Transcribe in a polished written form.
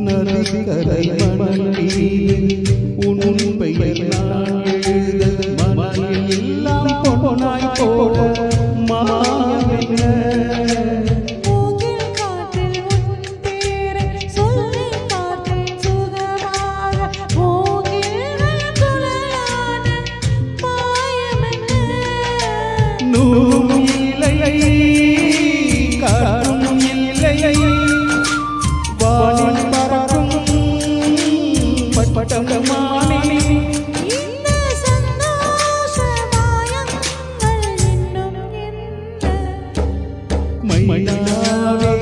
நதிக்கரை மணல் மீது உன் பெயர் நான் எழுத மணல் எல்லாம் பொன்னாய் போட மாயம் என்ன மூங்கில் காற்றில் உன் பேரை சொல்லி பார்த்தேன் சுகமாக மூங்கில்கள் துளையான மாயம் என்ன நூலும் இல்லை காற்றும் இல்லை வானில் பறக்கும் பட்டமானே இந்த சந்தோஷ மாயங்கள் இன்னும் என்ன மைனாவே